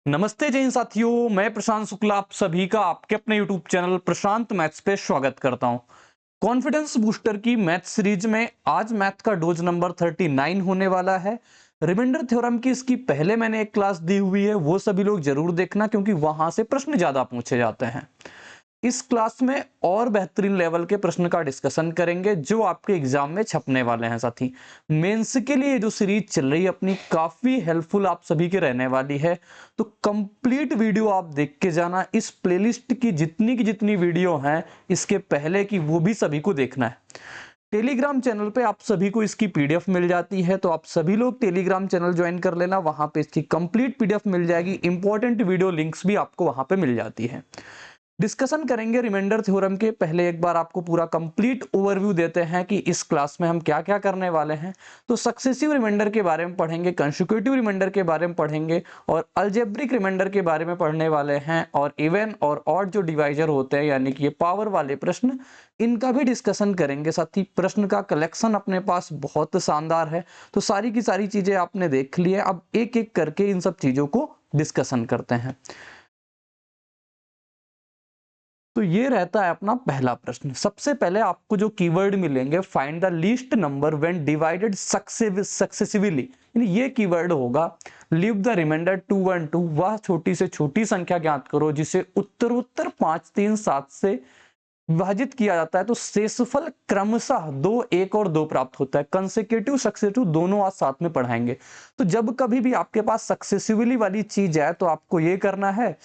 नमस्ते जैन साथियों, मैं प्रशांत शुक्ला आप सभी का आपके अपने YouTube चैनल प्रशांत मैथ्स पे स्वागत करता हूं। कॉन्फिडेंस बूस्टर की मैथ सीरीज में आज मैथ का डोज नंबर 39 होने वाला है। रिमाइंडर थ्योरम की इसकी पहले मैंने एक क्लास दी हुई है, वो सभी लोग जरूर देखना क्योंकि वहां से प्रश्न ज्यादा पूछे जाते हैं। इस क्लास में और बेहतरीन लेवल के प्रश्न का डिस्कशन करेंगे जो आपके एग्जाम में छपने वाले हैं। साथी मेंस के लिए जो सीरीज चल रही है अपनी काफी हेल्पफुल आप सभी के रहने वाली है, तो कंप्लीट वीडियो आप देख के जाना। इस प्लेलिस्ट की जितनी वीडियो हैं इसके पहले की वो भी सभी को देखना है। टेलीग्राम चैनल पे आप सभी को इसकी पीडीएफ मिल जाती है, तो आप सभी लोग टेलीग्राम चैनल ज्वाइन कर लेना, वहां पे इसकी कंप्लीट पीडीएफ मिल जाएगी। इंपॉर्टेंट वीडियो लिंक्स भी आपको वहां पे मिल जाती है। डिस्कशन करेंगे रिमाइंडर थ्योरम के पहले एक बार आपको पूरा कंप्लीट ओवरव्यू देते हैं कि इस क्लास में हम क्या क्या करने वाले हैं। तो सक्सेसिव रिमाइंडर के बारे में पढ़ेंगे, कंसेक्यूटिव रिमाइंडर के बारे में पढ़ेंगे और अलजेब्रिक रिमाइंडर के बारे में पढ़ने वाले हैं। और इवन और ऑड जो डिवाइजर होते हैं यानी कि ये पावर वाले प्रश्न, इनका भी डिस्कशन करेंगे। साथ ही प्रश्न का कलेक्शन अपने पास बहुत शानदार है, तो सारी की सारी चीजें आपने देख ली है। अब एक एक करके इन सब चीजों को डिस्कशन करते हैं। तो ये रहता है अपना पहला प्रश्न। सबसे पहले आपको जो कीवर्ड मिलेंगे, find the least number when divided successively, यानी ये कीवर्ड होगा। लीव द रिमाइंडर 212, वह छोटी से छोटी संख्या ज्ञात करो जिसे उत्तरोत्तर 5 3 7 से विभाजित किया जाता है तो शेषफल क्रमशः 2 1 और 2 प्राप्त होता है। कंसेक्यूटिव सक्सेसिव दोनों आज साथ में पढ़ाएंगे। तो जब कभी भी आपके पास सक्सेसिवली वाली चीज है तो आपको ये करना है,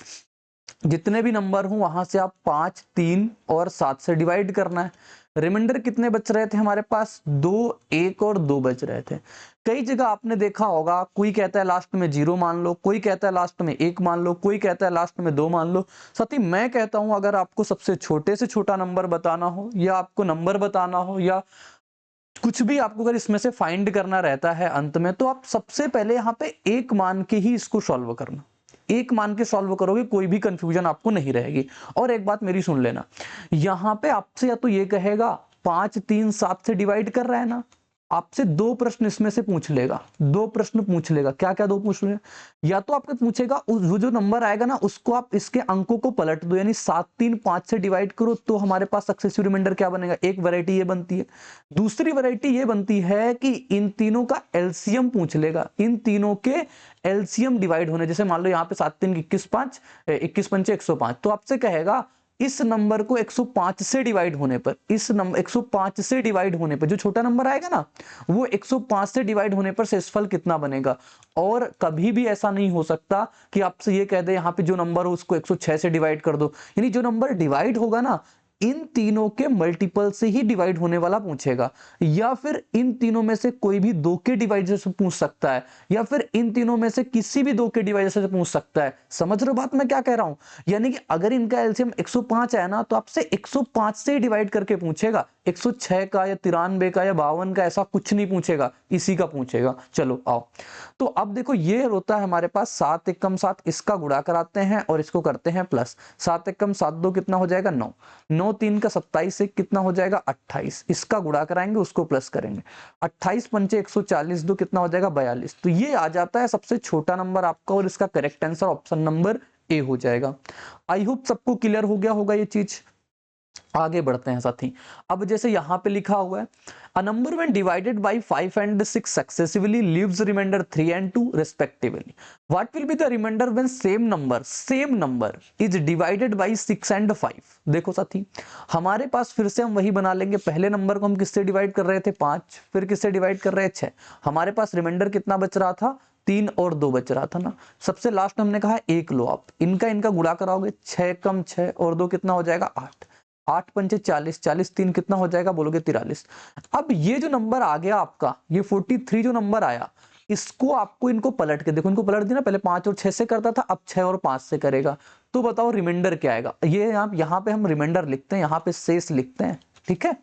जितने भी नंबर हो वहां से आप 5 3 और 7 से डिवाइड करना है। रिमाइंडर कितने बच रहे थे हमारे पास? 2 1 और 2 बच रहे थे। कई जगह आपने देखा होगा, कोई कहता है लास्ट में 0 मान लो, कोई कहता है लास्ट में 1 मान लो, कोई कहता है लास्ट में 2 मान लो। साथ ही मैं कहता हूं अगर आपको सबसे छोटे से छोटा नंबर बताना हो या आपको नंबर बताना हो या कुछ भी आपको अगर इसमें से फाइंड करना रहता है अंत में, तो आप सबसे पहले यहाँ पे एक मान के ही इसको सॉल्व करना। एक मान के सॉल्व करोगे कोई भी कंफ्यूजन आपको नहीं रहेगी। और एक बात मेरी सुन लेना, यहां पे आपसे या तो ये कहेगा 5 3 7 से डिवाइड कर रहा है ना, आपसे दो प्रश्न इसमें से पूछ लेगा। दो प्रश्न पूछ लेगा। क्या क्या दो पूछ लेगा? या तो आपको पूछेगा वो जो नंबर आएगा ना उसको आप इसके अंकों को पलट दो, यानी 7 3 5 से डिवाइड करो तो हमारे पास सक्सेसिव रिमाइंडर क्या बनेगा। एक वैरायटी ये बनती है। दूसरी वैरायटी ये बनती है कि इन तीनों का एलसीएम पूछ लेगा। इन तीनों के एलसीएम डिवाइड होने, जैसे मान लो यहाँ पे 7 3 21 5 21 पंचे 105, तो आपसे कहेगा इस नंबर को 105 से डिवाइड होने पर, इस नंबर 105 से डिवाइड होने पर जो छोटा नंबर आएगा ना वो 105 से डिवाइड होने पर शेषफल कितना बनेगा। और कभी भी ऐसा नहीं हो सकता कि आपसे ये कह दे यहाँ पे जो नंबर हो उसको 106 से डिवाइड कर दो। यानी जो नंबर डिवाइड होगा ना इन तीनों के मल्टीपल से ही डिवाइड होने वाला पूछेगा, या फिर इन तीनों में से कोई भी दो के डिवाइजर से पूछ सकता है, या फिर इन तीनों में से किसी भी दो के डिवाइजर से पूछ सकता है। समझ रहे हो बात मैं क्या कह रहा हूं? यानी कि अगर इनका एलसीएम 105 है ना तो आपसे 105 से डिवाइड करके पूछेगा। 106 का या 93 का या 52 का ऐसा कुछ नहीं पूछेगा, इसी का पूछेगा। चलो आओ, तो अब देखो ये होता है हमारे पास 7 एकम 7, इसका गुणा कराते हैं और इसको करते हैं प्लस। 7 एकम 7 2 कितना हो जाएगा? 9। 9 3 का 27 से कितना हो जाएगा? 28। इसका गुणा कराएंगे उसको प्लस करेंगे। 28 पंचे 140 दो कितना हो जाएगा? 42। तो ये आ जाता है सबसे छोटा नंबर आपका और इसका correct answer option number A हो जाएगा। आई होप सबको क्लियर हो गया होगा ये चीज। आगे बढ़ते हैं साथी। अब जैसे यहां पे लिखा हुआ है, a number when divided by 5 and 6 successively leaves remainder 3 and 2 respectively, what will be the remainder when same number is divided by 6 and 5। देखो साथी, हमारे पास फिर से हम वही बना लेंगे। पहले नंबर को हम किससे डिवाइड कर रहे थे? 5, फिर किससे डिवाइड कर रहे थे? 6। हमारे पास रिमाइंडर कितना बच रहा था? 3 और 2 बच रहा था ना। सबसे लास्ट हमने कहा 1 लो आप, इनका गुणा कराओगे, 6 कम 6 और 2 कितना हो जाएगा? 8। 8 पंचे 40, 40 3 कितना हो जाएगा? बोलोगे 43। अब ये जो नंबर आ गया आपका, ये 43 जो नंबर आया, इसको आपको इनको पलट के देखो, इनको पलट देना। पहले 5 और 6 से करता था, अब 6 और 5 से करेगा। तो बताओ रिमाइंडर क्या आएगा? ये यहाँ पे हम रिमाइंडर लिखते हैं, यहाँ पे शेष लिखते हैं, ठीक है।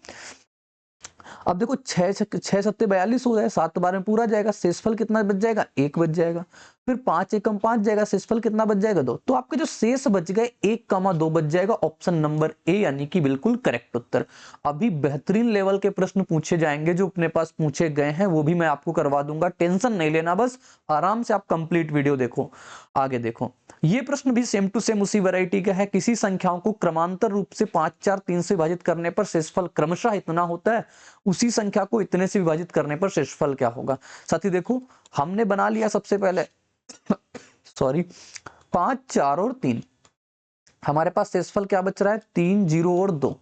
अब देखो 6 6 सत्ते 42 हो गए, 7 बार में पूरा जाएगा, शेषफल कितना बच जाएगा? 1 बच जाएगा। फिर 5 एकम 5 जाएगा, शेषफल कितना बच जाएगा 2। तो आपके जो शेष बच गए 1,2 बच जाएगा, ऑप्शन नंबर ए यानी कि बिल्कुल करेक्ट उत्तर। अभी बेहतरीन लेवल के प्रश्न पूछे जाएंगे, जो अपने पास पूछे गए हैं वो भी मैं आपको करवा दूंगा, टेंशन नहीं लेना, बस आराम से आप कंप्लीट वीडियो देखो। आगे देखो, ये प्रश्न भी सेम टू सेम उसी वैरायटी का है। किसी संख्याओं को क्रमांतर रूप से 5, 4, 3 से विभाजित करने पर शेषफल क्रमशः इतना होता है, उसी संख्या को इतने से विभाजित करने पर शेषफल क्या होगा। साथी देखो, हमने बना लिया सबसे पहले सॉरी 5, 4 और 3। हमारे पास शेषफल क्या बच रहा है, 3, 0 और 2,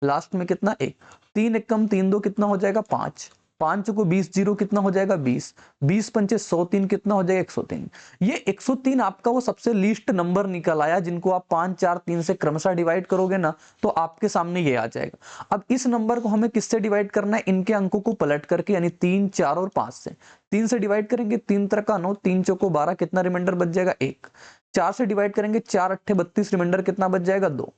लास्ट में कितना 1। 3 एकम 3 2 कितना हो जाएगा 5, 5 को 20 0 कितना हो जाएगा 20, 20 पंचे 103 कितना हो जाएगा 103। ये 103 आपका वो सबसे लीस्ट नंबर निकल आया, जिनको आप 5, 4, 3 से क्रमशः डिवाइड करोगे ना तो आपके सामने ये आ जाएगा। अब इस नंबर को हमें किससे डिवाइड करना है, इनके अंकों को पलट करके, यानी 3, 4 और 5 से। 3 से डिवाइड करेंगे, 3 3 9, 3 चौको 12, कितना रिमाइंडर बच जाएगा 1। 4 से डिवाइड करेंगे, 4 8 32, रिमाइंडर कितना बच जाएगा 2।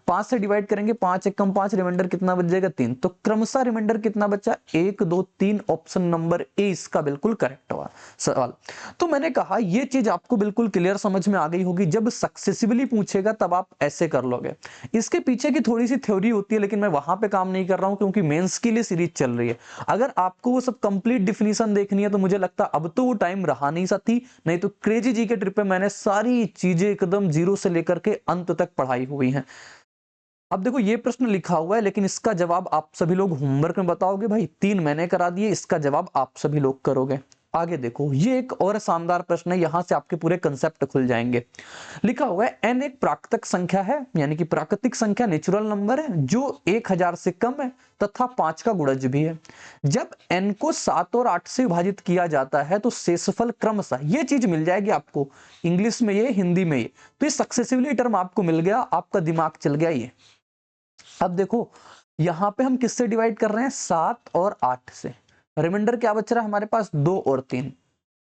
5 से डिवाइड करेंगे, 5 एकम 5, रिमाइंडर कितना बच जाएगा 3। तो क्रमशः रिमाइंडर कितना बचा 1 2 3, ऑप्शन नंबर ए इसका बिल्कुल करेक्ट हुआ सवाल। तो मैंने कहा ये चीज आपको बिल्कुल क्लियर समझ में आ गई होगी, जब सक्सेसिवली पूछेगा तब आप ऐसे कर लोगे। इसके पीछे की थोड़ी सी थ्योरी होती है, लेकिन मैं वहां पे काम नहीं कर रहा हूं क्योंकि मेंस के लिए सीरीज चल रही है। अगर आपको वो सब कंप्लीट डिफिनीशन देखनी है तो मुझे लगता है अब तो वो टाइम रहा नहीं साथी, नहीं तो क्रेजी जी के ट्रिप पे मैंने सारी चीजें एकदम जीरो से लेकर के अंत तक पढ़ाई हुई हैं। अब देखो ये प्रश्न लिखा हुआ है, लेकिन इसका जवाब आप सभी लोग होमवर्क में बताओगे भाई। 3 मैंने करा दिए, इसका जवाब आप सभी लोग करोगे। आगे देखो, ये एक और शानदार प्रश्न है, यहां से आपके पूरे कंसेप्ट खुल जाएंगे। लिखा हुआ है n एक प्राकृतिक संख्या है, यानी कि प्राकृतिक संख्या नेचुरल नंबर है जो 1000 से कम है तथा 5 का गुणज भी है। जब n को 7 और 8 से विभाजित किया जाता है तो शेषफल क्रमशः, ये चीज मिल जाएगी आपको इंग्लिश में ये, हिंदी में ये। तो ये सक्सेसिवली टर्म आपको मिल गया, आपका दिमाग चल गया ये। अब देखो यहां पे हम किससे डिवाइड कर रहे हैं, 7 और 8 से। रिमाइंडर क्या बच रहा है हमारे पास 2 और 3।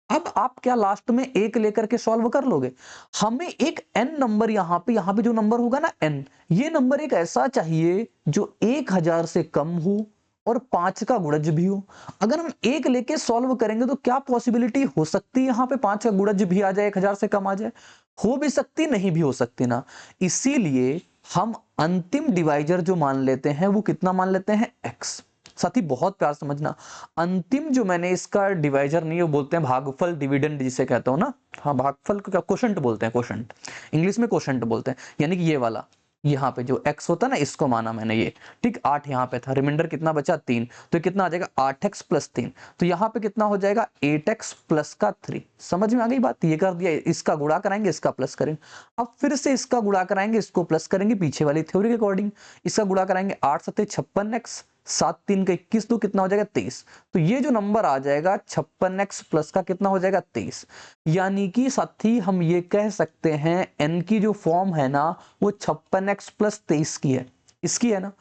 अब आप क्या लास्ट में एक लेकर के सॉल्व कर लोगे। हमें एक n नंबर यहां पे जो नंबर होगा ना n, ये नंबर एक ऐसा चाहिए जो 1000 से कम हो और 5 का गुणज भी हो। अगर हम एक लेके सॉल्व करेंगे तो क्या पॉसिबिलिटी हो सकती है यहाँ पे 5 का गुणज भी आ जाए, 1000 से कम आ जाए। हो भी सकती, नहीं भी हो सकती ना। इसीलिए हम अंतिम डिवाइजर जो मान लेते हैं वो कितना मान लेते हैं, x। साथी बहुत प्यार समझना, अंतिम जो मैंने इसका डिवाइजर नहीं, वो बोलते हैं भागफल, डिविडेंड जिसे कहता हूं ना। हाँ, भागफल को क्या क्वोशंट बोलते हैं, क्वोशंट इंग्लिश में क्वोशंट बोलते हैं। यानी कि ये वाला यहाँ पे जो x होता है ना, इसको माना मैंने ये, ठीक। 8 यहाँ पे था, रिमाइंडर कितना बचा 3, तो कितना आ जाएगा 8x प्लस 3। तो यहाँ पे कितना हो जाएगा 8x प्लस का 3। समझ में आ गई बात, ये कर दिया, इसका गुणा कराएंगे, इसका प्लस करेंगे। अब फिर से इसका गुणा कराएंगे, इसको प्लस करेंगे, पीछे वाली थ्योरी के अकॉर्डिंग। इसका गुणा कराएंगे, 8 7 56x, 7 3 का 21, तो कितना हो जाएगा 23। तो ये जो नंबर आ जाएगा 56x प्लस का कितना हो जाएगा 23। यानी कि साथी हम ये कह सकते हैं n की जो फॉर्म है ना वो 56x प्लस 23 की है, इसकी है ना।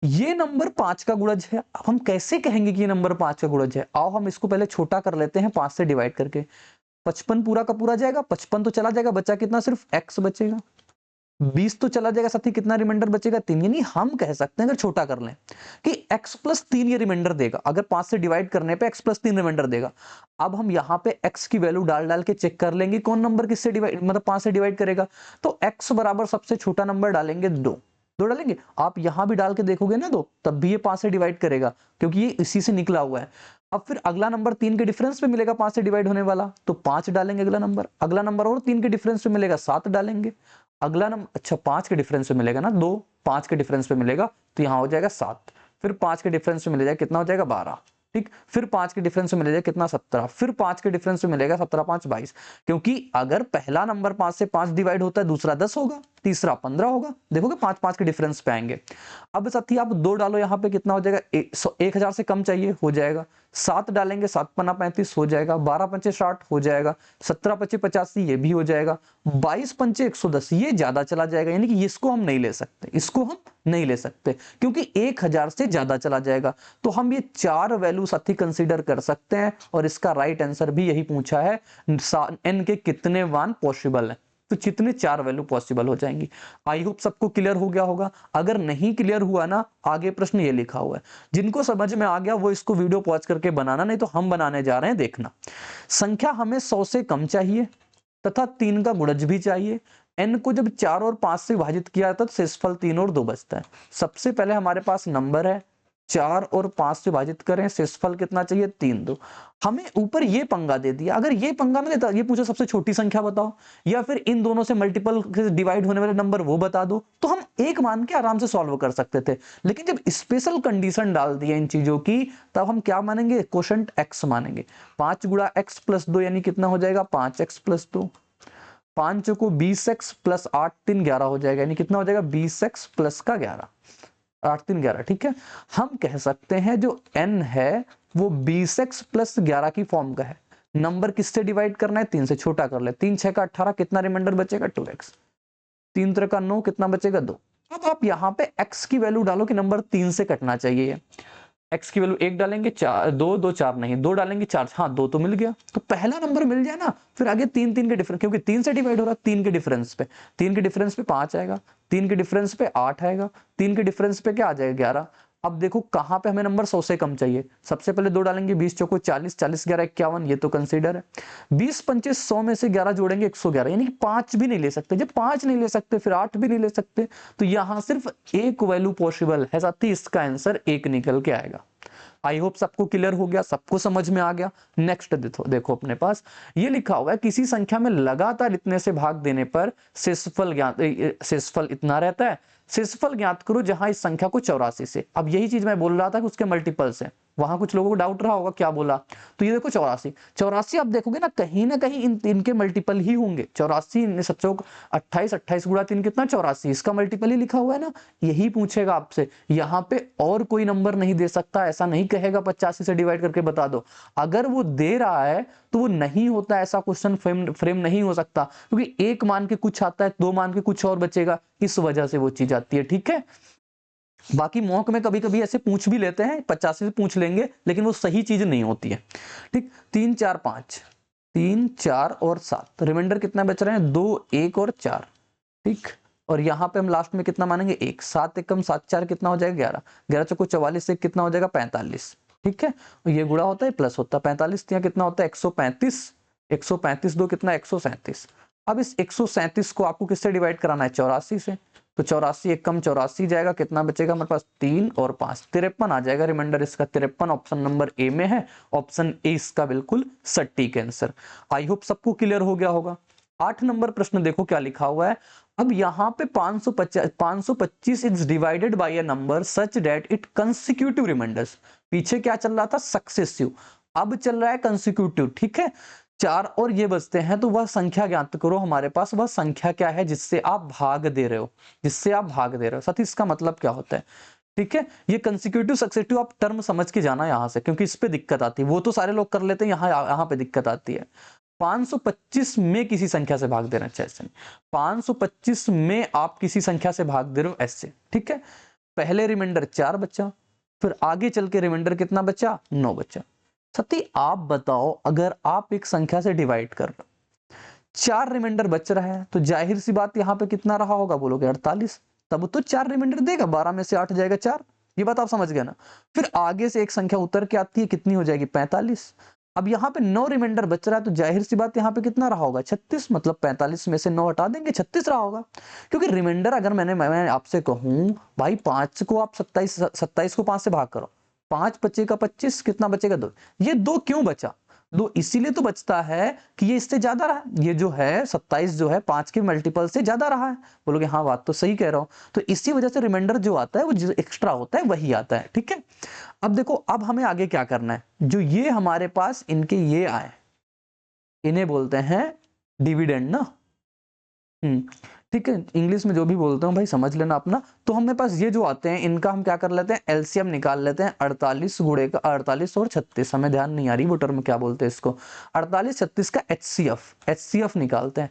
ये नंबर 5 का गुणज है। अब हम कैसे कहेंगे कि ये नंबर 5 का गुणज है, आओ हम इसको पहले छोटा कर लेते हैं 5 से डिवाइड करके। 55 पूरा का पूरा जाएगा, 55 तो चला जाएगा, बचा कितना, सिर्फ x बचेगा। 20 तो चला जाएगा साथी, कितना रिमाइंडर बचेगा 3। यानी हम कह सकते हैं अगर छोटा कर लें कि x प्लस 3 ये रिमाइंडर देगा, अगर 5 से डिवाइड करने पे x प्लस 3 रिमाइंडर देगा। अब हम यहाँ पे x की वैल्यू डाल डाल के चेक कर लेंगे कौन नंबर किससे डिवाइड, मतलब 5 से डिवाइड करेगा। तो x बराबर सबसे छोटा नंबर डालेंगे 2 डालेंगे। आप यहां भी डाल के देखोगे ना 2, तब भी ये 5 से डिवाइड करेगा क्योंकि ये इसी से निकला हुआ है। अब फिर अगला नंबर 3 के डिफरेंस पे मिलेगा 5 से डिवाइड होने वाला, तो 5 डालेंगे अगला नंबर और 3 के डिफरेंस पे मिलेगा 7 डालेंगे। अगला नंबर, अच्छा 5 के डिफरेंस पे मिलेगा ना 2, 5 के डिफरेंस पे मिलेगा तो यहाँ हो जाएगा 7। फिर 5 के डिफरेंस पे मिलेगा कितना हो जाएगा 12, ठीक। फिर 5 के डिफरेंस में मिलेगा कितना 17, फिर 5 के डिफरेंस में मिलेगा 17 5 22। क्योंकि अगर पहला नंबर 5 से 5 डिवाइड होता है, दूसरा 10 होगा, तीसरा 15 होगा। देखोगे 5 5 के डिफरेंस पे आएंगे। अब साथी आप 2 डालो, यहाँ पे कितना हो जाएगा 1000 से कम चाहिए, हो जाएगा। 7 डालेंगे, 7 पन्ना 35 हो जाएगा, 12 पंचे 60 हो जाएगा, 17 पचे 85 ये भी हो जाएगा, 22 पंचे 110 ये ज्यादा चला जाएगा। यानी कि इसको हम नहीं ले सकते, इसको हम नहीं ले सकते क्योंकि 1000 से ज्यादा चला जाएगा। तो हम ये 4 वैल्यू साथी कंसीडर कर सकते हैं और इसका राइट आंसर भी यही पूछा है, n के कितने वन पॉसिबल है, तो कितने 4 वैल्यू पॉसिबल हो जाएंगी। आई होप सबको क्लियर हो गया होगा। अगर नहीं क्लियर हुआ ना, आगे प्रश्न ये लिखा हुआ है, जिनको समझ में आ गया वो इसको वीडियो पॉज करके बनाना, नहीं तो हम बनाने जा रहे हैं, देखना। संख्या हमें 100 से कम चाहिए तथा 3 का गुणज भी चाहिए। n को जब 4 और 5 से विभाजित किया जाता है तो शेषफल 3 और 2 बचता है। सबसे पहले हमारे पास नंबर है, 4 और 5 से विभाजित करें, शेषफल कितना चाहिए 3 2। हमें ऊपर ये पंगा दे दिया, अगर ये पंगा ना देता, ये पूछा सबसे छोटी संख्या बताओ या फिर इन दोनों से मल्टीपल डिवाइड होने वाले नंबर वो बता दो, तो हम एक मान के आराम से सॉल्व कर सकते थे। लेकिन जब स्पेशल कंडीशन डाल दी है इन चीजों की, तब हम क्या मानेंगे, क्वोशंट x मानेंगे। 5 गुणा x प्लस 2 यानी कितना हो जाएगा 5x प्लस 2। 5 को 20x प्लस 8 3 11 हो जाएगा, यानी कितना हो जाएगा 20x प्लस का 11, 8 3 11। ठीक है, हम कह सकते हैं जो n है वो 20x प्लस 11 की फॉर्म का है। नंबर किससे डिवाइड करना है, 3 से छोटा कर ले। 3 6 का 18, कितना रिमाइंडर बचेगा 2x। 3 3 का 9, कितना बचेगा 2। अब आप यहाँ पे x की वैल्यू डालो कि नंबर 3 से कटना चाहिए। x की वैल्यू 1 डालेंगे 4 2 2 4 नहीं 2 डालेंगे 4, हाँ 2 तो मिल गया, तो पहला नंबर मिल जाए ना। फिर आगे 3 3 के डिफरेंस, क्योंकि 3 से डिवाइड हो रहा है, 3 के डिफरेंस पे, 3 के डिफरेंस पे 5 आएगा, 3 के डिफरेंस पे 8 आएगा, 3 के डिफरेंस पे क्या आ जाएगा 11। अब देखो कहां पे हमें नंबर 100 से कम चाहिए। सबसे पहले 2 डालेंगे, 20 चौको 40, 40 11 51, ये तो कंसीडर है। 20 25 100 में से 11 जोड़ेंगे 111, यानी कि 5 भी नहीं ले सकते। जब 5 नहीं ले सकते फिर 8 भी नहीं ले सकते, तो यहां सिर्फ एक वैल्यू पॉसिबल है, साथ ही इसका आंसर 1 निकल के आएगा। आई होप सबको क्लियर हो गया, सबको समझ में आ गया। नेक्स्ट देखो अपने पास ये लिखा हुआ है, किसी संख्या में लगातार इतने से भाग देने पर शेषफल इतना रहता है। शेषफल ज्ञात करो जहां इस संख्या को 84 से, अब यही चीज मैं बोल रहा था कि उसके मल्टीपल से, वहां कुछ लोगों को डाउट रहा होगा क्या बोला, तो ये देखो 84 आप देखोगे ना कहीं इनके मल्टीपल ही होंगे। 84 सचोक 28, 28 गुणा 3 कितना 84, इसका मल्टीपल ही लिखा हुआ है ना। यही पूछेगा आपसे, यहाँ पे और कोई नंबर नहीं दे सकता, ऐसा नहीं कहेगा 85 से डिवाइड करके बता दो। अगर वो दे रहा है तो वो नहीं होता, ऐसा क्वेश्चन फ्रेम नहीं हो सकता, क्योंकि एक मान के कुछ आता है, 2 मान के कुछ और बचेगा, इस वजह से वो चीज आती है। ठीक है, बाकी मॉक में कभी कभी ऐसे पूछ भी लेते हैं, 85 से पूछ लेंगे, लेकिन वो सही चीज नहीं होती है। ठीक, 3 4 5, 3 4 और 7, रिमाइंडर कितना बच रहे हैं 2 1 और 4। ठीक, और यहाँ पे हम लास्ट में कितना मानेंगे 1, 7 एकम 7 4 कितना हो जाएगा 11, 11 चौको 44 से कितना हो जाएगा 45। ठीक है, और ये गुणा होता है प्लस होता है, 45 यहाँ कितना होता है 135, 135 दो कितना 137। अब इस 137 को आपको किससे डिवाइड कराना है 84 से, तो 84 एक कम 84 जाएगा, कितना बचेगा हमारे पास 3 और 5 53 आ जाएगा। रिमाइंडर इसका 53 ऑप्शन नंबर ए में है, ऑप्शन ए इसका बिल्कुल सटीक आंसर। आई होप सबको क्लियर हो गया होगा। 8 नंबर प्रश्न देखो क्या लिखा हुआ है। अब यहाँ पे 525 is divided by a number such that it consecutive remainders. पीछे क्या चल रहा था सक्सेसिव, अब चल रहा है कंसेक्यूटिव। ठीक है, 4 और ये बचते हैं, तो वह संख्या ज्ञात करो। हमारे पास वह संख्या क्या है जिससे आप भाग दे रहे हो, जिससे आप भाग दे रहे हो। साथ ही इसका मतलब क्या होता है। ठीक है, ये कंसेक्यूटिव सक्सेसिव आप टर्म समझ के जाना यहां से, क्योंकि इस पे दिक्कत आती है। वो तो सारे लोग कर लेते हैं, यहाँ पे दिक्कत आती है। 525 में किसी संख्या से भाग देना चाहिए, 525 में आप किसी संख्या से भाग दे रहे हो ऐसे। ठीक है, पहले रिमाइंडर 4 बचा, फिर आगे चल के रिमाइंडर कितना बचा 9 बचा। सती आप बताओ, अगर आप एक संख्या से डिवाइड कर लो, 4 रिमाइंडर बच रहा है, तो जाहिर सी बात यहाँ पे कितना रहा होगा, बोलोगे 48, तब तो 4 रिमाइंडर देगा, 12 में से 8 जाएगा 4। ये बात आप समझ गए ना। फिर आगे से एक संख्या उतर के आती है, कितनी हो जाएगी 45। अब यहाँ पे 9 रिमाइंडर बच रहा है, तो जाहिर सी बात यहाँ पे कितना रहा होगा 36, मतलब 45 में से 9 हटा देंगे 36 रहा होगा। क्योंकि रिमाइंडर अगर मैं आपसे कहूं भाई 5 को आप 27 को 5 से भाग करो, 5 बचेगा 25, कितना बचेगा 2। ये 2 क्यों बचा, 2 इसीलिए तो बचता है कि ये इससे ज्यादा रहा, ये जो है 27 जो है 5 के मल्टीपल से ज्यादा रहा है। बोलोगे हाँ बात तो सही कह रहा हूं, तो इसी वजह से रिमाइंडर जो आता है वो जो एक्स्ट्रा होता है वही आता है। ठीक है, अब देखो, अब हमें आगे क्या करना है। जो ये हमारे पास इनके ये आए, इन्हें बोलते हैं डिविडेंड ना। ठीक है, इंग्लिश में जो भी बोलता हूँ भाई समझ लेना अपना। तो हमें पास ये जो आते हैं, इनका हम क्या कर लेते हैं, एलसीएम निकाल लेते हैं। 48 गुणे का 48 और 36, हमें ध्यान नहीं आ रही वो टर्म क्या बोलते हैं इसको। 48 36 का एचसीएफ निकालते हैं।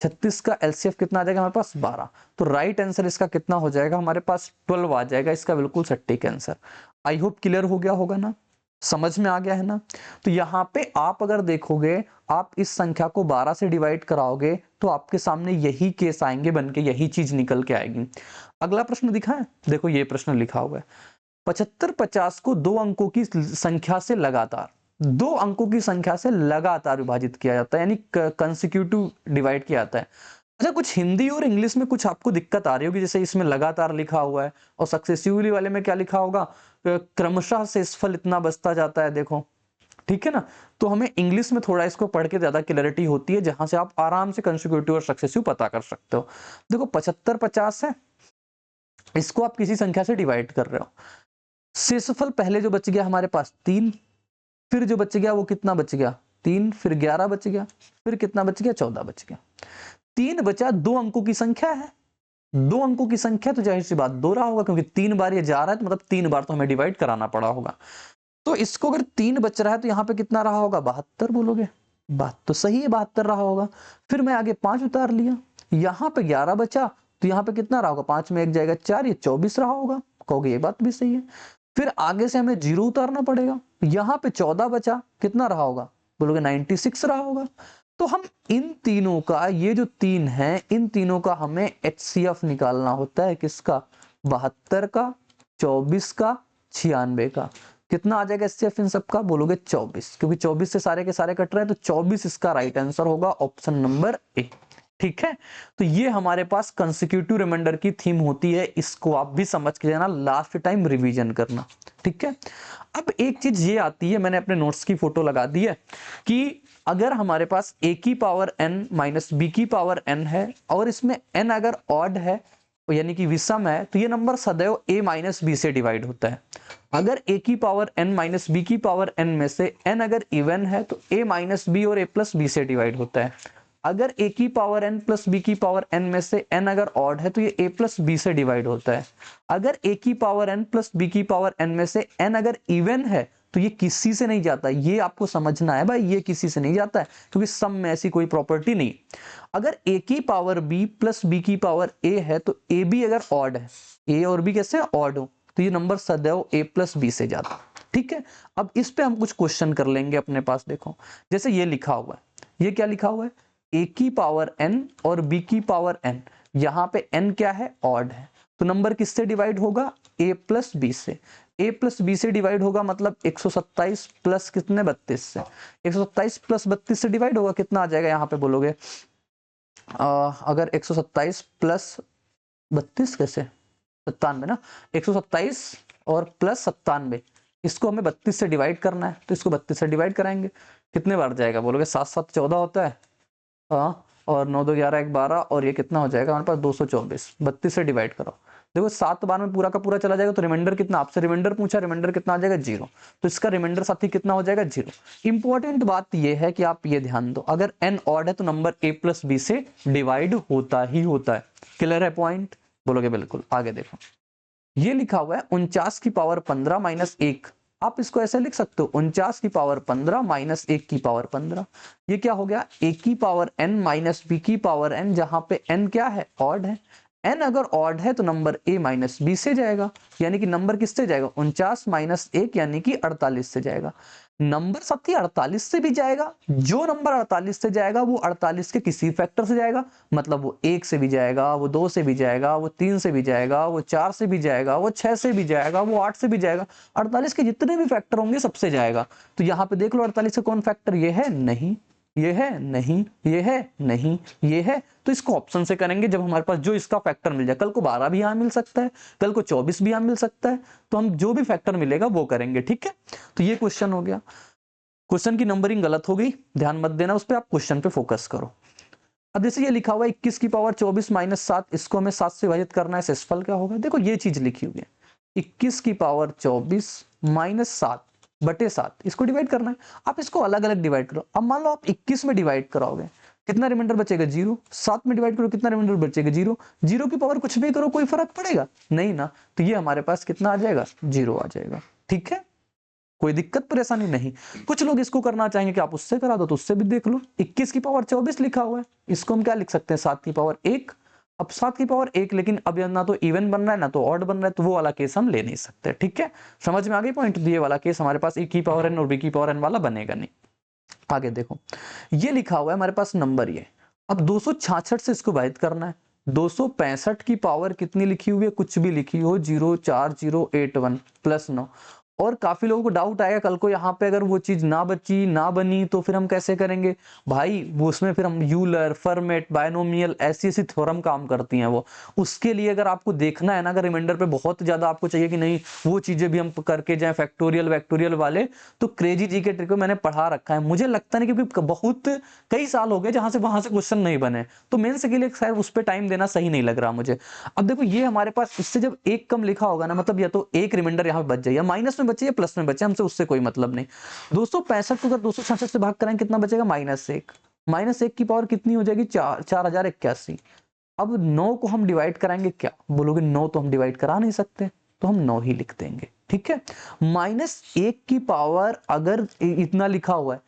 36 का एलसीएफ कितना आ जाएगा हमारे पास 12। तो राइट आंसर इसका कितना हो जाएगा हमारे पास 12 आ जाएगा, इसका बिल्कुल सटीक आंसर। आई होप क्लियर हो गया होगा ना, समझ में आ गया है ना। तो यहाँ पे आप अगर देखोगे, आप इस संख्या को 12 से डिवाइड कराओगे तो आपके सामने यही केस आएंगे बनके, यही चीज निकल के आएगी। अगला प्रश्न दिखा है, देखो ये प्रश्न लिखा हुआ है। 75 50 को 2 अंकों की संख्या से लगातार दो अंकों की संख्या से लगातार विभाजित किया जाता है, यानी कंसेक्यूटिव डिवाइड किया जाता है। अच्छा, कुछ हिंदी और इंग्लिश में कुछ आपको दिक्कत आ रही होगी, जैसे इसमें लगातार लिखा हुआ है और सक्सेसिवली वाले में क्या लिखा होगा, क्रमशः शेषफल इतना बचता जाता है, देखो, ठीक है ना। तो हमें इंग्लिश में थोड़ा इसको पढ़ के ज्यादा क्लैरिटी होती है, जहां से आप आराम से कंसेक्यूटिव और सक्सेसिव पता कर सकते हो। देखो 75 50 है, इसको आप किसी संख्या से डिवाइड कर रहे हो, शेषफल पहले जो बच गया हमारे पास 3, फिर जो बच गया वो कितना बच गया 3, फिर 11 बच गया, फिर कितना बच गया 14 बच गया। 3 बचा, 2 अंकों की संख्या है, 2 अंकों की संख्या तो जाहिर सी बात 2 रहा होगा, क्योंकि 3 बार ये जा रहा है तो मतलब 3 बार तो हमें डिवाइड कराना पड़ा होगा। तो इसको अगर 3 बच रहा है तो यहाँ पे कितना रहा होगा 72 बोलोगे, बात तो सही है 72 रहा होगा। फिर मैं आगे 5 उतार लिया, यहाँ पे 11 बचा तो यहाँ पे कितना रहा होगा, 5 में 1 जाएगा 4, ये 24 रहा होगा, कहोगे ये बात भी सही है। फिर आगे से हमें 0 उतारना पड़ेगा, यहाँ पे 14 बचा, कितना रहा होगा, बोलोगे 96 रहा होगा। तो हम इन तीनों का, ये जो 3 है, इन तीनों का हमें HCF निकालना होता है, किसका, 72 का, 24 का, 96 का। कितना आ जाएगा HCF इन सबका, बोलोगे 24, क्योंकि 24 से सारे के सारे कट रहे हैं, तो 24 इसका राइट आंसर होगा, ऑप्शन नंबर ए। ठीक है, तो ये हमारे पास कंसेक्यूटिव रिमाइंडर की थीम होती है, इसको आप भी समझ के जाना, लास्ट टाइम रिवीजन करना। ठीक है, अब एक चीज ये आती है, मैंने अपने नोट्स की फोटो लगा दी है, कि अगर हमारे पास a की पावर n माइनस b की पावर n है और इसमें n अगर ऑड है यानी कि विषम है, तो ये नंबर सदैव a माइनस बी से डिवाइड होता है। अगर a की पावर n माइनस b की पावर n में से n अगर इवन है तो a माइनस बी और a प्लस बी से डिवाइड होता है। अगर a की पावर n प्लस b की पावर n में से n अगर ऑड है तो ये a प्लस बी से डिवाइड होता है। अगर a की पावर n प्लस b की पावर n में से n अगर इवन है तो ये किसी से नहीं जाता, ये आपको समझना है भाई, ये किसी से नहीं जाता है, क्योंकि सम में ऐसी कोई प्रॉपर्टी नहीं। अगर a की पावर b प्लस b की पावर a है तो a b अगर ऑड है, a और b कैसे ऑड हो, तो ये नंबर सदैव a प्लस बी से जाता। ठीक है, अब इस पे हम कुछ क्वेश्चन कर लेंगे अपने पास। देखो जैसे ये लिखा हुआ है, ये क्या लिखा हुआ है, a की पावर n और b की पावर n, यहाँ पे n क्या है, ऑड है, तो नंबर किससे डिवाइड होगा, a प्लस बी से। a प्लस बी से डिवाइड होगा मतलब 127 प्लस कितने 32 से, 127 प्लस 32 से डिवाइड होगा, कितना आ जाएगा यहाँ पे बोलोगे, अगर 127 प्लस 32 कैसे, 97 ना, 127 और प्लस 97, इसको हमें 32 से डिवाइड करना है, तो इसको 32 से डिवाइड कराएंगे, कितने बार जाएगा, बोलोगे 7 7 14 होता है, हाँ, और 9 2 11 1 12, और ये कितना हो जाएगा हमारे पास 224, 32 से डिवाइड करो, देखो 7 बार में पूरा का पूरा चला जाएगा, तो रिमाइंडर कितना, आपसे रिमाइंडर पूछा, रिमाइंडर कितना आ जाएगा 0, तो इसका रिमाइंडर साथी कितना हो जाएगा 0। इंपॉर्टेंट बात ये है कि आप ये ध्यान दो, अगर n ऑड है तो नंबर a प्लस बी से डिवाइड होता ही होता है। क्लियर है पॉइंट, बोलोगे बिल्कुल। आगे देखो, ये लिखा हुआ है 49 की पावर 15 माइनस 1, आप इसको ऐसे लिख सकते हो 49 की पावर 15 माइनस 1 की पावर 15, ये क्या हो गया, a की पावर n माइनस b की पावर n, जहां पे n क्या है, ऑड है, n अगर ऑड है तो नंबर a माइनस बी से जाएगा, यानी कि नंबर किससे जाएगा, 49 माइनस 1 यानी कि 48 से जाएगा। नंबर साथी 48 से भी जाएगा, जो नंबर 48 से जाएगा वो 48 के किसी फैक्टर से जाएगा, मतलब वो 1 से भी जाएगा, वो 2 से भी जाएगा, वो 3 से भी जाएगा, वो 4 से भी जाएगा, वो 6 से भी जाएगा, वो 8 से भी जाएगा, 48 के जितने भी फैक्टर होंगे सबसे जाएगा। तो यहाँ पे देख लो 48 का कौन फैक्टर, ये है नहीं, ये है नहीं, ये है नहीं, ये है, तो इसको ऑप्शन से करेंगे जब हमारे पास जो इसका फैक्टर मिल जाए। कल को 12 भी यहाँ मिल सकता है, कल को 24 भी यहाँ मिल सकता है, तो हम जो भी फैक्टर मिलेगा वो करेंगे। ठीक है, तो ये क्वेश्चन हो गया। क्वेश्चन की नंबरिंग गलत हो गई, ध्यान मत देना उस पर, आप क्वेश्चन पे फोकस करो। अब जैसे ये लिखा हुआ है 21 की पावर 24 माइनस 7, इसको हमें 7 से विभाजित करना है, शेषफल क्या होगा, देखो ये चीज लिखी हुई है 21 की पावर 24 माइनस 7 बटे 7, इसको डिवाइड करना है। आप इसको अलग अलग डिवाइड करो। अब मान लो आप 21 में डिवाइड कराओगे, कितना रिमाइंडर बचेगा 0, 7 में डिवाइड करो कितना रिमाइंडर बचेगा 0, 0 की पावर कुछ भी करो कोई फर्क पड़ेगा नहीं ना, तो ये हमारे पास कितना आ जाएगा 0 आ जाएगा। ठीक है, कोई दिक्कत परेशानी नहीं। कुछ लोग इसको करना चाहेंगे कि आप उससे करा दो, तो उससे भी देख लो। 21 की पावर 24 लिखा हुआ है, इसको हम क्या लिख सकते हैं 7 की पावर 1। अब 7 की पावर 1, लेकिन अब ना तो इवन बन रहा है ना तो ऑड बन रहा है, तो वो वाला केस हम ले नहीं सकते। ठीक है, समझ में आ गई पॉइंट, ये वाला केस हमारे पास ए की पावर एन और बी की पावर एन वाला बनेगा नहीं। आगे देखो, ये लिखा हुआ है हमारे पास नंबर ये, अब 266 से इसको विभाजित करना है। 265 की पावर कितनी लिखी हुई है, कुछ भी लिखी हो, 04081 प्लस 9, और काफी लोगों को डाउट आएगा कल को यहाँ पे अगर वो चीज ना बची ना बनी तो फिर हम कैसे करेंगे भाई, वो उसमें फिर हम यूलर, फर्मेट, बायनोमियल ऐसी ऐसी थ्योरम काम करती हैं वो। उसके लिए अगर आपको देखना है ना, अगर रिमाइंडर पे बहुत ज्यादा आपको चाहिए कि नहीं वो चीजें भी हम करके जाए फैक्टोरियल वैक्टोरियल वाले, तो क्रेजी जी के ट्रिक को मैंने पढ़ा रखा है। मुझे लगता नहीं कि बहुत कई साल हो गए जहां से वहां से क्वेश्चन नहीं बने, तो मेंस के लिए शायद उस पर टाइम देना सही नहीं लग रहा मुझे। अब देखो ये हमारे पास इससे जब एक कम लिखा होगा ना, मतलब या तो एक रिमाइंडर यहाँ पे बच जाए, या माइनस में बचे या प्लस में बचे, हमसे उससे कोई मतलब नहीं। 265 को अगर 266 से भाग कराएं कितना बचेगा, -1। -1 की पावर कितनी हो जाएगी, 4081। अब 9 को हम डिवाइड कराएंगे, क्या बोलोगे 9 तो हम डिवाइड करा नहीं सकते, तो हम 9 ही लिख देंगे, ठीक है। -1 की पावर अगर इतना लिखा हुआ है,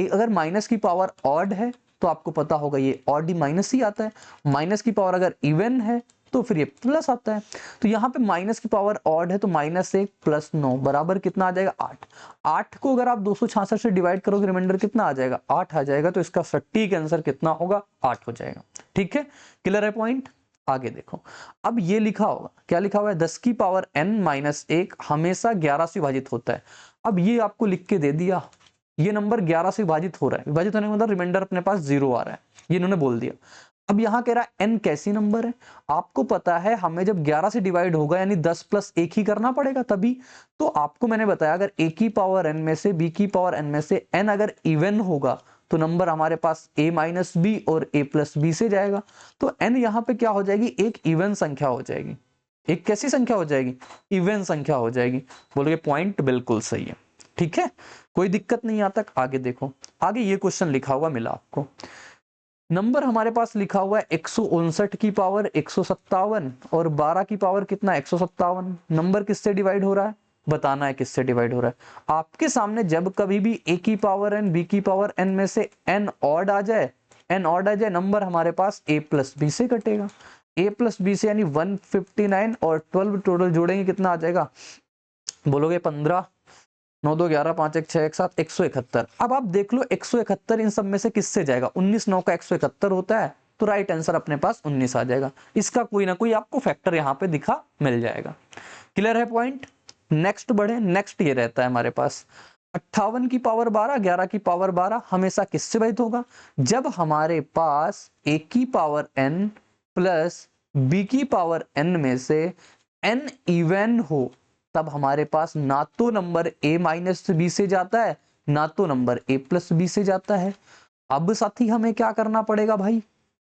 अगर माइनस की पावर ऑड है तो आपको पता होगा ये ऑड ही माइनस ही आता है, माइनस की पावर अगर इवन है तो फिर ये प्लस आता है। तो यहाँ पे माइनस की पावर ऑड है तो -1 प्लस 9 बराबर कितना आ जाएगा, 8। 8 को अगर आप 266 से डिवाइड करोगे रिमाइंडर कितना आ जाएगा, 8 आ जाएगा। तो इसका सटीक आंसर कितना होगा, 8 हो जाएगा, ठीक है। क्लियर है पॉइंट। आगे देखो, अब ये लिखा होगा, क्या लिखा हुआ है, 10 की पावर n-1 हमेशा 11 से विभाजित होता है। अब ये आपको लिख के दे दिया, ये नंबर 11 से विभाजित हो रहा है, विभाजित होने का मतलब रिमाइंडर अपने पास 0 आ रहा है, ये इन्होंने बोल दिया। अब यहाँ कह रहा है n कैसी नंबर है, आपको पता है हमें जब 11 से डिवाइड होगा यानी 10 + 1 ही करना पड़ेगा तभी। तो आपको मैंने बताया अगर a की पावर n में से b की पावर n में से n अगर इवन होगा तो नंबर हमारे पास a - b और a + b से जाएगा। तो n यहाँ पे क्या हो जाएगी, एक इवन संख्या हो जाएगी। एक कैसी संख्या हो जाएगी, इवन संख्या हो जाएगी। बोलोगे पॉइंट बिल्कुल सही है, ठीक है, कोई दिक्कत नहीं आता। आगे देखो, आगे ये क्वेश्चन लिखा हुआ मिला आपको, नंबर हमारे पास लिखा हुआ है 159 की पावर 157 और 12 की पावर कितना, 157। नंबर किससे डिवाइड हो रहा है, बताना है किससे डिवाइड हो रहा है। आपके सामने जब कभी भी a की पावर n, b की पावर n में से n ऑड आ जाए, नंबर हमारे पास a + b से कटेगा। a + b से यानी 159 और 12 टोटल जोड़ेंगे कितना आ जाएगा, बोलोगे 15, 9 2 11 5 1 6 1 7 171। अब आप देख लो 171 इन सब में से किससे जाएगा, 19 9 का 171 होता है, तो राइट आंसर अपने पास 19 आ जाएगा। इसका कोई ना कोई आपको फैक्टर यहाँ पे दिखा मिल जाएगा। क्लियर है पॉइंट। नेक्स्ट बढ़े, नेक्स्ट ये रहता है हमारे पास 58 की पावर 12, 11 की पावर 12 हमेशा किससे विभाजित होगा, जब हमारे पास a की पावर n प्लस b की पावर n में से n इवन हो, तब हमारे पास ना तो नंबर a - b से जाता है ना तो नंबर a + b से जाता है। अब साथी हमें क्या करना पड़ेगा भाई,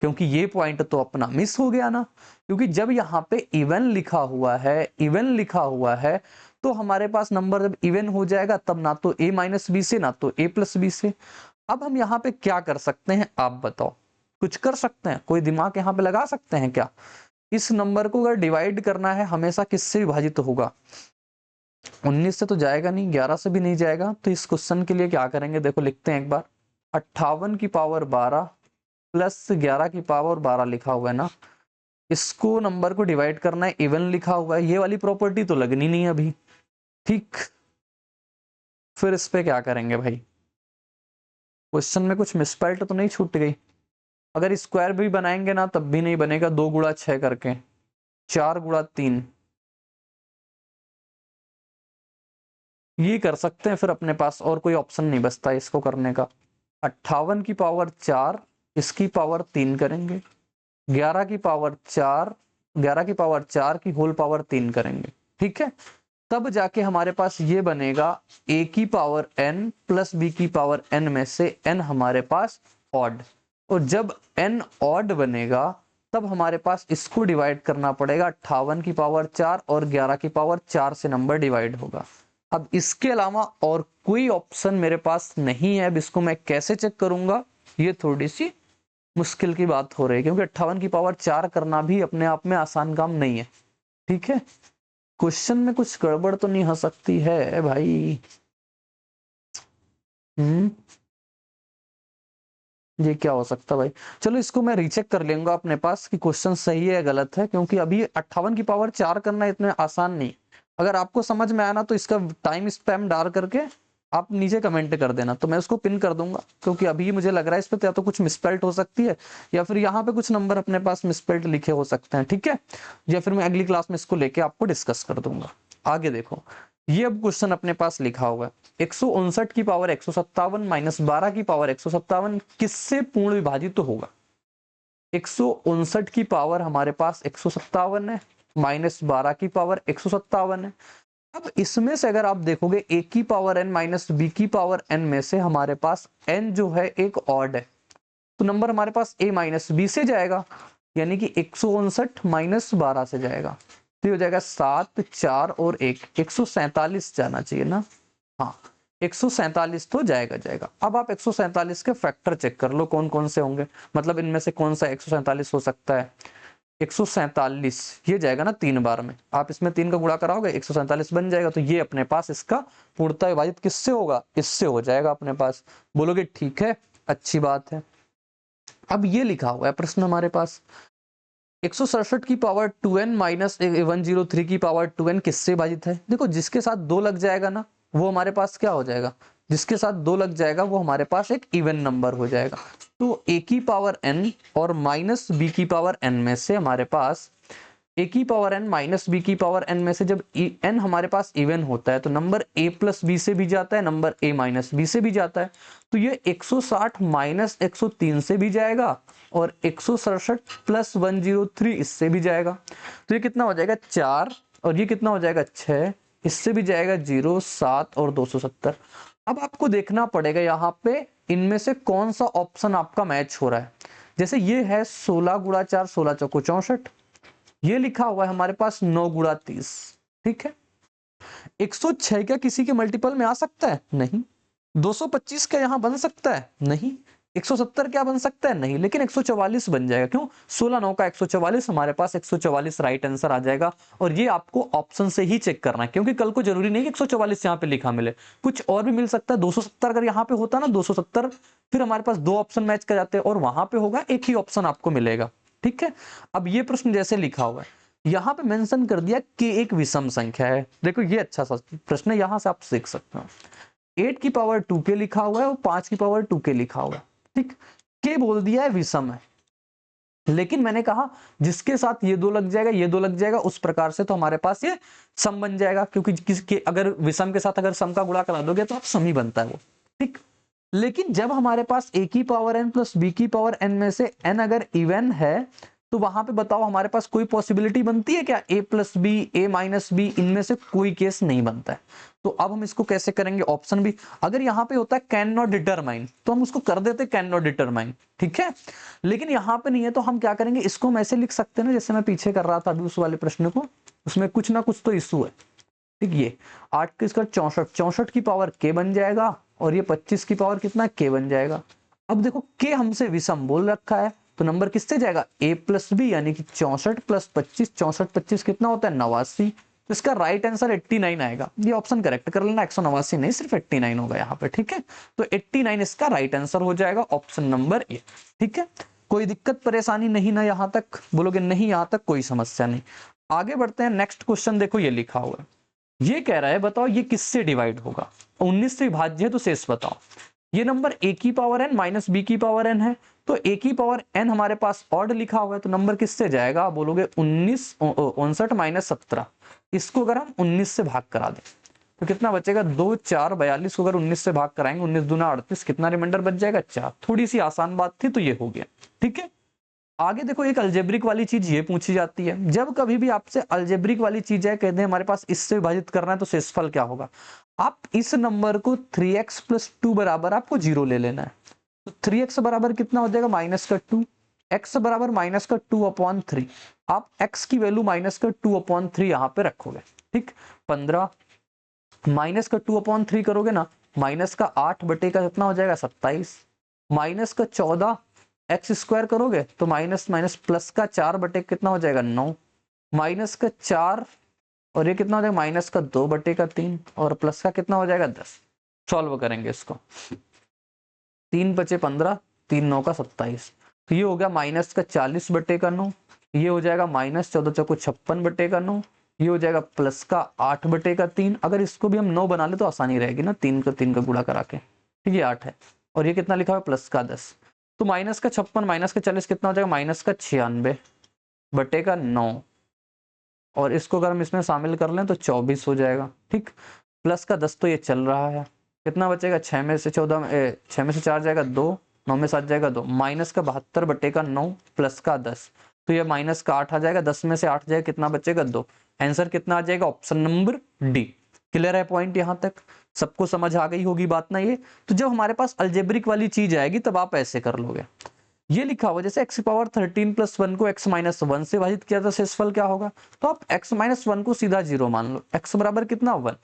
क्योंकि ये पॉइंट तो अपना मिस हो गया ना, क्योंकि जब यहाँ पे इवन लिखा हुआ है, इवन लिखा हुआ है तो हमारे पास नंबर जब इवन हो जाएगा तब ना तो a - b से ना तो a + b से। अब हम यहाँ पे क्या कर सकते हैं आप बताओ, कुछ कर सकते हैं, कोई दिमाग यहाँ पे लगा सकते हैं क्या। इस नंबर को अगर डिवाइड करना है हमेशा किससे विभाजित होगा, 19 से तो जाएगा नहीं, 11 से भी नहीं जाएगा। तो इस क्वेश्चन के लिए क्या करेंगे, देखो लिखते हैं एक बार, 58 की पावर 12 प्लस 11 की पावर 12 लिखा हुआ है ना, इसको नंबर को डिवाइड करना है, इवन लिखा हुआ है, ये वाली प्रॉपर्टी तो लगनी नहीं अभी, ठीक। फिर इस पे क्या करेंगे भाई, क्वेश्चन में कुछ मिसप्रिंट तो नहीं छूट गई। अगर स्क्वायर भी बनाएंगे ना तब भी नहीं बनेगा, 2 × 6 करके, 4 × 3 ये कर सकते हैं, फिर अपने पास और कोई ऑप्शन नहीं बचता इसको करने का। 58 की पावर 4, इसकी पावर 3 करेंगे, 11 की पावर 4, 11 की पावर 4 की होल पावर 3 करेंगे, ठीक है। तब जाके हमारे पास ये बनेगा a की पावर n प्लस b की पावर n में से n हमारे पास ऑड, और जब n ऑड बनेगा तब हमारे पास इसको डिवाइड करना पड़ेगा, 58 की पावर 4 और 11 की पावर 4 से नंबर डिवाइड होगा। अब इसके अलावा और कोई ऑप्शन मेरे पास नहीं है। अब इसको मैं कैसे चेक करूंगा, ये थोड़ी सी मुश्किल की बात हो रही है, क्योंकि 58 की पावर 4 करना भी अपने आप में आसान काम नहीं है, ठीक है। क्वेश्चन में कुछ गड़बड़ तो नहीं हो सकती है भाई, ये क्या हो सकता है भाई। चलो इसको मैं रीचेक कर लूंगा अपने पास कि क्वेश्चन सही है या गलत है, क्योंकि अभी 58 की पावर 4 करना इतना आसान नहीं। अगर आपको समझ में आया ना तो इसका टाइम स्पैम डाल करके आप नीचे कमेंट कर देना, तो मैं उसको पिन कर दूंगा, क्योंकि अभी मुझे लग रहा है इस पे या तो कुछ मिसस्पेल्ट हो सकती है या फिर यहाँ पे कुछ नंबर अपने पास मिसस्पेल्ट लिखे हो सकते हैं, ठीक है। या फिर मैं अगली क्लास में इसको लेके आपको डिस्कस कर दूंगा। आगे देखो, ये अब क्वेश्चन अपने पास लिखा हुआ है 159 की पावर 157 माइनस 12 की पावर 157 किससे पूर्ण विभाजित तो होगा। 159 की पावर हमारे पास 157 है, माइनस 12 की पावर 157 है। अब इसमें से अगर आप देखोगे a की पावर n माइनस b की पावर n में से हमारे पास n जो है एक ऑड है, तो नंबर हमारे पास a माइनस बी से जाएगा, यानी कि 159 माइनस 12 से जाएगा, तो हो जाएगा 7 4 और 1 147 जाना चाहिए ना। हाँ 147 तो जाएगा। अब आप 147 के फैक्टर चेक कर लो कौन कौन से होंगे, मतलब इनमें से कौन सा 147 हो सकता है। 147 ये जाएगा ना 3 बार में, आप इसमें 3 का गुणा कराओगे 147 बन जाएगा, तो ये अपने पास इसका पूर्णतः विभाजित किससे होगा, इससे हो जाएगा अपने पास। बोलोगे ठीक है, अच्छी बात है। अब ये लिखा हुआ है प्रश्न हमारे पास 167 की पावर 2n माइनस 103 की पावर 2n किससे विभाजित है। देखो जिसके साथ 2 लग जाएगा ना वो हमारे पास क्या हो जाएगा, जिसके साथ 2 लग जाएगा वो हमारे पास एक इवन नंबर हो जाएगा। तो a की पावर n और माइनस b की पावर n में से हमारे पास a की पावर n माइनस b की पावर n में से जब n हमारे पास इवन होता है तो नंबर a प्लस b से भी जाता है, नंबर a माइनस b से भी जाता है। तो ये 160 माइनस 103 से भी जाएगा और 167 प्लस 103 इससे भी जाएगा। तो ये कितना हो जाएगा 4 और ये कितना हो जाएगा 6, इससे भी जाएगा 0 7 और 270। अब आपको देखना पड़ेगा यहाँ पे इनमें से कौन सा ऑप्शन आपका मैच हो रहा है। जैसे ये है 16 गुणा 4 16 चौको 64, ये लिखा हुआ है हमारे पास 9 गुणा 30, ठीक है। 106 का किसी के मल्टीपल में आ सकता है, नहीं। 225 का यहां बन सकता है, नहीं। 170 क्या बन सकता है, नहीं। लेकिन 144 बन जाएगा, क्यों 16 9 का 144, हमारे पास 144 राइट आंसर आ जाएगा। और ये आपको ऑप्शन से ही चेक करना है, क्योंकि कल को जरूरी नहीं कि 144 यहाँ पे लिखा मिले, कुछ और भी मिल सकता है। 270 अगर यहाँ पे होता ना 270, फिर हमारे पास 2 ऑप्शन मैच कर जाते हैं और वहां पे होगा एक ही ऑप्शन आपको मिलेगा, ठीक है। अब ये प्रश्न जैसे लिखा हुआ है यहाँ पे मेंशन कर दिया कि एक विषम संख्या है। देखो ये अच्छा सा प्रश्न है, यहां से आप सीख सकते हो। 8 की पावर 2k लिखा हुआ है और 5 की पावर 2k लिखा हुआ है, ठीक। के बोल दिया है विषम है, लेकिन मैंने कहा जिसके साथ ये 2 लग जाएगा ये 2 लग जाएगा उस प्रकार से तो हमारे पास ये सम बन जाएगा, क्योंकि किसके अगर विषम के साथ अगर सम का गुणा करा दोगे तो आप सम ही बनता है वो, ठीक। लेकिन जब हमारे पास a की पावर n प्लस b की पावर n में से n अगर इवन है तो वहां पे बताओ हमारे पास कोई पॉसिबिलिटी बनती है क्या, a plus B A minus B, इनमें से कोई केस नहीं बनता है। तो अब हम इसको कैसे करेंगे, ऑप्शन भी अगर यहाँ पे होता है कैन नॉट डिटरमाइन तो हम उसको कर देते कैन नॉट डिटरमाइन, ठीक है। लेकिन यहाँ पे नहीं है तो हम क्या करेंगे, इसको हम ऐसे लिख सकते हैं ना जैसे मैं पीछे कर रहा था अभी उस वाले प्रश्न को, उसमें कुछ ना कुछ तो इशू है, ठीक। ये 8 के स्क्वायर 64, 64 की पावर k बन जाएगा और ये 25 की पावर कितना k बन जाएगा। अब देखो k हमसे विषम बोल रखा है तो नंबर किससे जाएगा a प्लस बी, यानी कि 64 प्लस 25, 64 25 कितना होता है 89, तो इसका राइट आंसर 89 आएगा। ये ऑप्शन करेक्ट कर लेना, 189 नहीं सिर्फ 89 होगा यहाँ पे, ठीक है। तो 89 इसका राइट आंसर हो जाएगा, ऑप्शन नंबर ए, ठीक है। कोई दिक्कत परेशानी नहीं ना, यहाँ तक बोलोगे नहीं, यहाँ तक कोई समस्या नहीं। आगे बढ़ते हैं, नेक्स्ट क्वेश्चन देखो ये लिखा हुआ है, ये कह रहा है बताओ ये किससे डिवाइड होगा, 19 से विभाज्य है तो शेष बताओ। ये नंबर a की पावर n माइनस b की पावर n है, तो a की पावर n हमारे पास ऑड लिखा हुआ है तो नंबर किससे जाएगा, बोलोगे 59 माइनस 17, इसको अगर हम 19 से भाग करा दें तो कितना बचेगा 2 4 42 को अगर 19 से भाग कराएंगे 19 दूना 38, कितना रिमाइंडर बच जाएगा 4। थोड़ी सी आसान बात थी तो ये हो गया, ठीक है। आगे देखो एक अलजेब्रिक वाली चीज ये पूछी जाती है, जब कभी भी आपसे अलजेब्रिक वाली चीज है कहते हैं हमारे पास इससे विभाजित करना है तो शेषफल क्या होगा। आप इस नंबर को 3x प्लस 2 बराबर आपको 0 ले लेना है, तो 3x बराबर कितना हो जाएगा माइनस का 2, x बराबर माइनस का 2/3, आप x की वैल्यू माइनस का 2/3 यहाँ पे रखोगे, ठीक। 15 माइनस का 2/3 करोगे ना, माइनस का 8 बटे का कितना हो जाएगा 27, माइनस का 14 एक्स स्क्वायर करोगे तो माइनस माइनस प्लस का 4 बटे कितना हो जाएगा 9, माइनस का 4 और ये कितना हो जाएगा माइनस का 2 बटे का 3 और प्लस का कितना हो जाएगा 10। सॉल्व करेंगे इसको, 3 बचे 15, 3 9 का 27, तो ये हो गया माइनस का 40 बटे का 9, ये हो जाएगा माइनस 14 चौको 56 बटे का 9, ये हो जाएगा प्लस का 8 बटे का 3। अगर इसको भी हम 9 बना ले तो आसानी रहेगी ना, 3 का गुणा करा के, ठीक है 8 है, और ये कितना लिखा हुआ प्लस का 10, तो माइनस का 56 माइनस का 40 कितना हो जाएगा माइनस का 96 बटे का 9, और इसको अगर हम इसमें शामिल कर लें तो 24 हो जाएगा। ठीक, प्लस का 10 तो ये चल रहा है, कितना बचेगा 6 में से 6 में से 4 जाएगा 2, 9 में 7 जाएगा 2, माइनस का 72 बटे का 9 प्लस का 10, तो ये माइनस का 8 आ जाएगा, 10 में से 8 जाएगा कितना बचेगा 2। आंसर कितना आ जाएगा ऑप्शन नंबर डी। क्लियर है पॉइंट यहाँ तक? सबको समझ आ गई होगी बात ना ये। तो जब हमारे पास अल्जेब्रिक वाली चीज आएगी तब आप ऐसे कर लोगे। ये लिखा हुआ जैसे x पावर 13 प्लस 1 को x माइनस 1 से विभाजित किया तो शेषफल क्या होगा, तो आप x माइनस 1 को सीधा 0 मान लो, x बराबर कितना 1,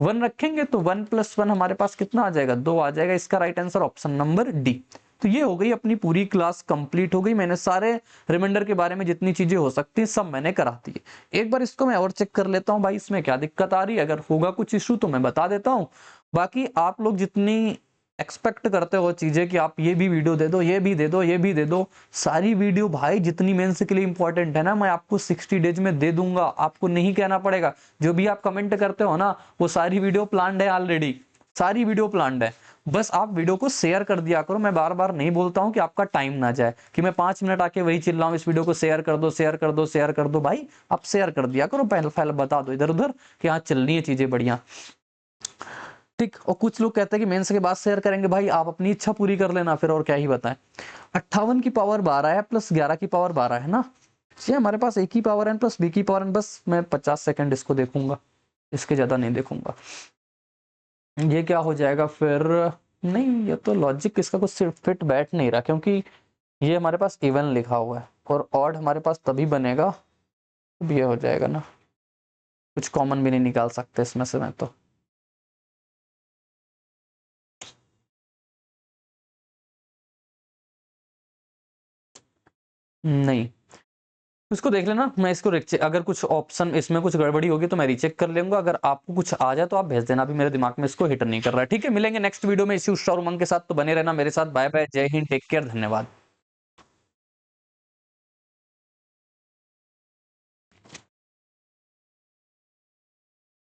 1 रखेंगे तो 1 प्लस 1 हमारे पास कितना आ जाएगा 2 आ जाएगा। इसका right answer option number D. तो ये हो गई अपनी पूरी क्लास कंप्लीट हो गई। मैंने सारे रिमाइंडर के बारे में जितनी चीजें हो सकती हैं सब मैंने करा दी है। एक बार इसको मैं और चेक कर लेता हूँ भाई इसमें क्या दिक्कत आ रही है, अगर होगा कुछ इशू तो मैं बता देता हूँ। बाकी आप लोग जितनी एक्सपेक्ट करते हो चीजें कि आप ये भी वीडियो दे दो, ये भी दे दो, ये भी दे दो, सारी वीडियो भाई जितनी मेंस के लिए इंपॉर्टेंट है ना मैं आपको 60 डेज में दे दूंगा। आपको नहीं कहना पड़ेगा, जो भी आप कमेंट करते हो ना वो सारी वीडियो प्लान्ड है ऑलरेडी, सारी वीडियो प्लान्ड है। बस आप वीडियो को शेयर कर दिया करो। मैं बार बार नहीं बोलता हूं कि आपका टाइम ना जाए, कि मैं 5 मिनट आके वही चिल्ला रहा हूं इस वीडियो को शेयर कर दो, शेयर कर दो, शेयर कर दो। भाई आप शेयर कर दिया करो, पहले पहले बता दो इधर उधर कि हाँ चल रही है चीजें बढ़िया। ठीक, और कुछ लोग कहते हैं कि मेंस के बाद शेयर करेंगे। भाई आप अपनी इच्छा पूरी कर लेना फिर, और क्या ही बताएं। 58 की पावर 12 है प्लस 11 की पावर 12 है ना, ये हमारे पास एक ही पावर एन प्लस बी की पावर एन। बस मैं 50 सेकंड इसको देखूंगा, इसके ज्यादा नहीं देखूंगा। ये क्या हो जाएगा फिर, नहीं ये तो लॉजिक इसका कुछ सिर्फ फिट बैठ नहीं रहा, क्योंकि ये हमारे पास इवन लिखा हुआ है और ऑड हमारे पास तभी बनेगा अब ये हो जाएगा ना, कुछ कॉमन भी नहीं निकाल सकते इसमें से मैं तो। नहीं, इसको देख लेना, मैं इसको अगर कुछ ऑप्शन इसमें कुछ गड़बड़ी होगी तो मैं रीचेक कर लूंगा। अगर आपको कुछ आ जाए तो आप भेज देना, अभी मेरे दिमाग में इसको हिट नहीं कर रहा है। ठीक है, मिलेंगे नेक्स्ट वीडियो में इसी उषा और उमंग के साथ, तो बने रहना मेरे साथ। बाय बाय, जय हिंद, टेक केयर, धन्यवाद।